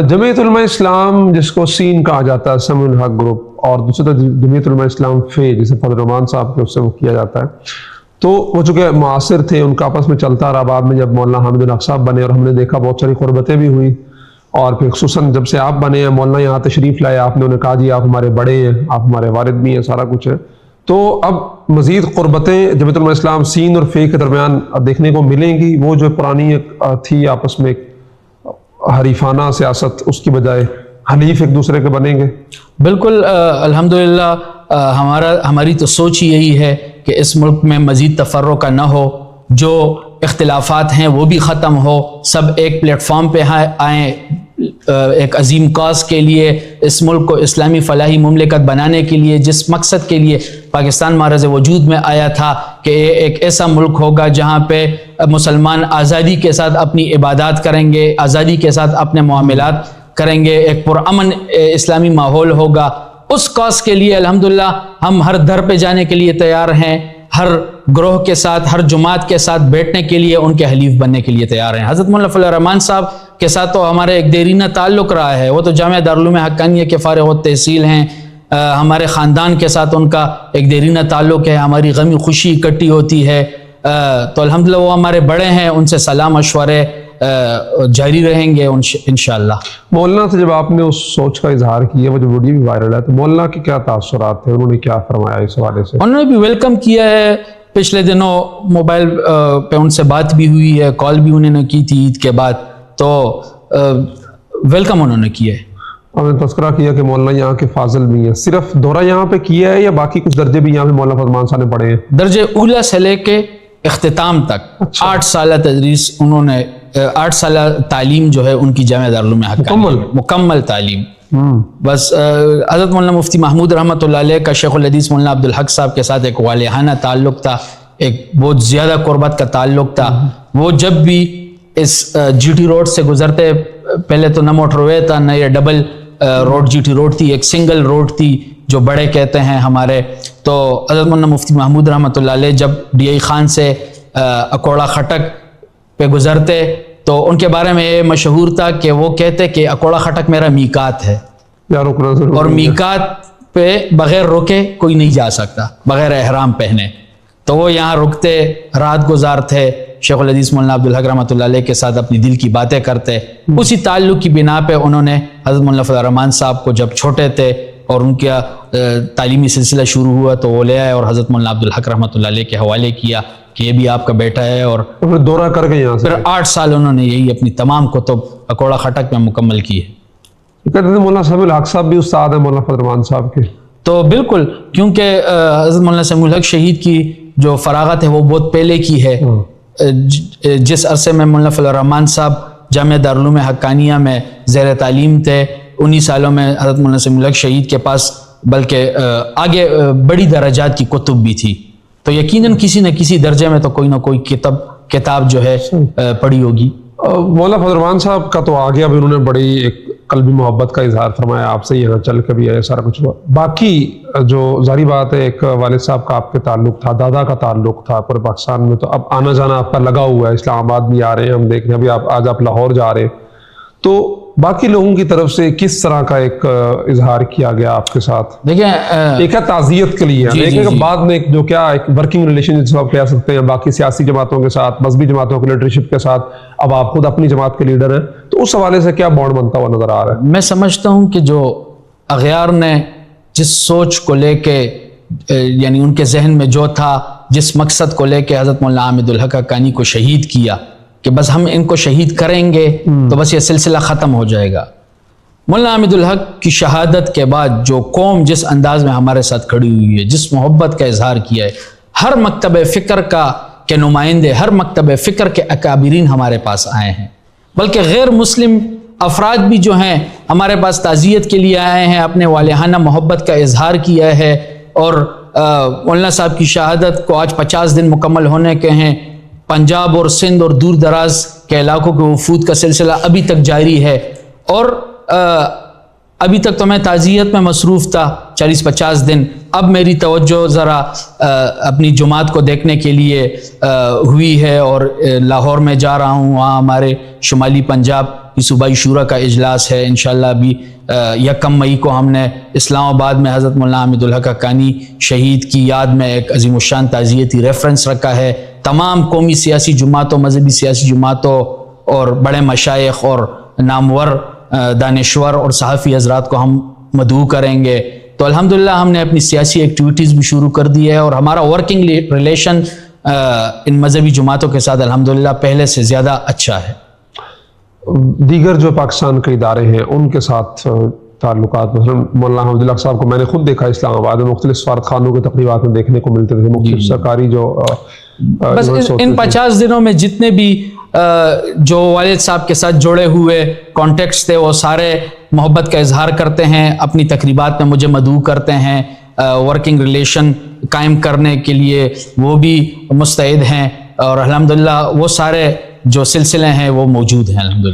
جمعیت علماء اسلام جس کو سین کہا جاتا ہے، سمیع الحق گروپ، اور دوسری طرف جمعیت علماء اسلام فے جسے فضل الرحمان صاحب کے اس سے وہ کیا جاتا ہے، تو وہ چونکہ معاصر تھے، ان کا آپس میں چلتا رہا۔ بعد میں جب مولانا حامد الحق صاحب بنے اور ہم نے دیکھا بہت ساری قربتیں بھی ہوئی، اور پھر خصوصاً جب سے آپ بنے ہیں، مولانا یہاں تشریف لائے، آپ نے انہیں کہا جی آپ ہمارے بڑے ہیں، آپ ہمارے والد بھی ہیں، سارا کچھ ہے، تو اب مزید قربتیں جمعیت علماء اسلام سین اور فے کے درمیان دیکھنے کو ملیں گی، وہ جو پرانی تھی آپس میں حریفانہ سیاست، اس کی بجائے حلیف ایک دوسرے کے بنیں گے؟ بالکل، الحمدللہ ہماری تو سوچ ہی یہی ہے کہ اس ملک میں مزید تفرقہ نہ ہو، جو اختلافات ہیں وہ بھی ختم ہو، سب ایک پلیٹ فارم پہ آئیں، ایک عظیم کاز کے لیے، اس ملک کو اسلامی فلاحی مملکت بنانے کے لیے، جس مقصد کے لیے پاکستان معرض وجود میں آیا تھا کہ ایک ایسا ملک ہوگا جہاں پہ مسلمان آزادی کے ساتھ اپنی عبادات کریں گے، آزادی کے ساتھ اپنے معاملات کریں گے، ایک پرامن اسلامی ماحول ہوگا۔ اس کاز کے لیے الحمدللہ ہم ہر در پہ جانے کے لیے تیار ہیں، ہر گروہ کے ساتھ، ہر جماعت کے ساتھ بیٹھنے کے لیے، ان کے حلیف بننے کے لیے تیار ہیں۔ حضرت مولانا فضل الرحمان صاحب کے ساتھ تو ہمارے ایک دیرینہ تعلق رہا ہے، وہ تو جامعہ دارالعلوم حقانیہ کے فارغ التحصیل ہیں، ہمارے خاندان کے ساتھ ان کا ایک دیرینہ تعلق ہے، ہماری غمی خوشی اکٹھی ہوتی ہے، تو الحمدللہ وہ ہمارے بڑے ہیں، ان سے سلام مشورے جاری رہیں گے انشاءاللہ۔ مولانا سے جب آپ نے اس سوچ کا اظہار کیا، وہ جو ویڈیو بھی وائرل ہے، تو مولانا کے کیا تاثرات تھے؟ انہوں نے کیا فرمایا اس حوالے سے؟ انہوں نے بھی ویلکم کیا ہے، پچھلے دنوں موبائل پہ ان سے بات بھی ہوئی ہے، کال بھی انہوں نے کی تھی عید کے بعد، تو ویلکم انہوں نے کیا ہے۔ ہم نے تذکرہ کیا کہ مولانا یہاں کے فاضل بھی ہیں، صرف دورہ یہاں پہ کیا ہے یا باقی کچھ درجے بھی یہاں پہ مولانا فضل الرحمان صاحب نے پڑھے ہیں؟ درجے اولا سے لے کے اختتام تک 8 سالہ تدریس انہوں نے، 8 سالہ تعلیم جو ہے ان کی جامعہ دارالعلوم حقانیہ، مکمل تعلیم۔ بس حضرت مولانا مفتی محمود رحمۃ اللہ علیہ کا شیخ الحدیث مولانا عبدالحق صاحب کے ساتھ ایک والہانہ تعلق تھا، ایک بہت زیادہ قربت کا تعلق تھا۔ وہ جب بھی اس جی ٹی روڈ سے گزرتے، پہلے تو نہ موٹر وے تھا نہ یہ ڈبل روڈ جی ٹی روڈ تھی، ایک سنگل روڈ تھی جو بڑے کہتے ہیں ہمارے، تو حضرت مولانا مفتی محمود رحمۃ اللہ علیہ جب ڈی آئی خان سے اکوڑا خٹک پہ گزرتے تو ان کے بارے میں یہ مشہور تھا کہ وہ کہتے کہ اکوڑا خٹک میرا میقات ہے، اور میقات پہ بغیر رکے کوئی نہیں جا سکتا، بغیر احرام پہنے، تو وہ یہاں رکتے، رات گزارتے، شیخ الحدیث مولانا عبدالحق رحمۃ اللہ علیہ کے ساتھ اپنی دل کی باتیں کرتے۔ اسی تعلق کی بنا پہ انہوں نے حضرت مولانا فضل الرحمان صاحب کو جب چھوٹے تھے اور ان کا تعلیمی سلسلہ شروع ہوا تو وہ لے آئے اور حضرت مولانا عبدالحق رحمۃ اللہ علیہ کے حوالے کیا کہ یہ بھی آپ کا بیٹا ہے، اور پھر دورہ کر کے یہاں سے پھر 8 سال انہوں نے یہی اپنی تمام کتب اکوڑا خٹک میں مکمل کی ہے۔ کہتے ہیں مولانا سمیع الحق صاحب بھی استاد ہیں مولانا فضل الرحمان صاحب کے؟ تو بالکل، کیونکہ حضرت مولانا سمیع الحق شہید کی جو فراغت ہے وہ بہت پہلے کی ہے۔ جس عرصے میں مولانا فضل الرحمان صاحب جامعہ دارالعلوم حقانیہ میں زیر تعلیم تھے، 19 سالوں میں حضرت مولانا سمیع الحق شہید کے پاس بلکہ آگے بڑی درجات کی کتب بھی تھی، تو یقیناً کسی نہ کسی درجے میں تو کوئی نہ کوئی کتاب جو ہے پڑھی ہوگی۔ مولانا فضل الرحمان صاحب کا تو آگے ابھی انہوں نے بڑی ایک قلبی محبت کا اظہار فرمایا آپ سے، یہاں چل کے بھی ہے سارا کچھ ہوا۔ باقی جو ظاہری بات ہے، ایک والد صاحب کا آپ کے تعلق تھا، دادا کا تعلق تھا پورے پاکستان میں، تو اب آنا جانا آپ کا لگا ہوا ہے، اسلام آباد بھی آ رہے ہیں، ہم دیکھ رہے ہیں ابھی آج آپ لاہور جا رہے ہیں، تو باقی لوگوں کی طرف سے کس طرح کا ایک اظہار کیا گیا آپ کے ساتھ؟ دیکھیں، ایک ہے تعزیت کے لیے، لیکن بعد میں جو کیا ایک ورکنگ ریلیشن جس کو آپ کہہ سکتے ہیں باقی سیاسی جماعتوں کے ساتھ، مذہبی جماعتوں کے لیڈرشپ کے ساتھ، اب آپ خود اپنی جماعت کے لیڈر ہیں، تو اس حوالے سے کیا بانڈ بنتا ہوا نظر آ رہا ہے؟ میں سمجھتا ہوں کہ جو اغیار نے جس سوچ کو لے کے، یعنی ان کے ذہن میں جو تھا، جس مقصد کو لے کے حضرت مولانا حامد الحق حقانی کو شہید کیا کہ بس ہم ان کو شہید کریں گے تو بس یہ سلسلہ ختم ہو جائے گا، مولانا حامد الحق کی شہادت کے بعد جو قوم جس انداز میں ہمارے ساتھ کھڑی ہوئی ہے، جس محبت کا اظہار کیا ہے، ہر مکتب فکر کے نمائندے، ہر مکتب فکر کے اکابرین ہمارے پاس آئے ہیں، بلکہ غیر مسلم افراد بھی جو ہیں ہمارے پاس تعزیت کے لیے آئے ہیں، اپنے والہانہ محبت کا اظہار کیا ہے، اور مولانا صاحب کی شہادت کو آج 50 دن مکمل ہونے کے ہیں، پنجاب اور سندھ اور دور دراز کے علاقوں کے وفود کا سلسلہ ابھی تک جاری ہے، اور ابھی تک تو میں تعزیت میں مصروف تھا 40-50 دن، اب میری توجہ ذرا اپنی جماعت کو دیکھنے کے لیے ہوئی ہے، اور لاہور میں جا رہا ہوں، وہاں ہمارے شمالی پنجاب کی صوبائی شورا کا اجلاس ہے انشاءاللہ ابھی 1 مئی کو ہم نے اسلام آباد میں حضرت مولانا حامد الحق حقانی شہید کی یاد میں ایک عظیم الشان تعزیتی ریفرنس رکھا ہے. تمام قومی سیاسی جماعتوں مذہبی سیاسی جماعتوں اور بڑے مشائخ اور نامور دانشور اور صحافی حضرات کو ہم مدعو کریں گے. تو الحمدللہ ہم نے اپنی سیاسی ایکٹیویٹیز بھی شروع کر دی ہے اور ہمارا ورکنگ ریلیشن ان مذہبی جماعتوں کے ساتھ الحمدللہ پہلے سے زیادہ اچھا ہے. دیگر جو پاکستان کے ادارے ہیں ان کے ساتھ تعلقات، مثلا مولانا حامد الحق صاحب کو میں نے خود دیکھا اسلام آباد میں مختلف سفارت خانوں کے تقریبات میں دیکھنے کو ملتے تھے، مختلف سرکاری جو بس ان 50 دنوں میں جتنے بھی جو والد صاحب کے ساتھ جڑے ہوئے کانٹیکٹس تھے وہ سارے محبت کا اظہار کرتے ہیں، اپنی تقریبات میں مجھے مدعو کرتے ہیں، ورکنگ ریلیشن قائم کرنے کے لیے وہ بھی مستعد ہیں اور الحمدللہ وہ سارے جو سلسلے ہیں وہ موجود ہیں الحمدللہ.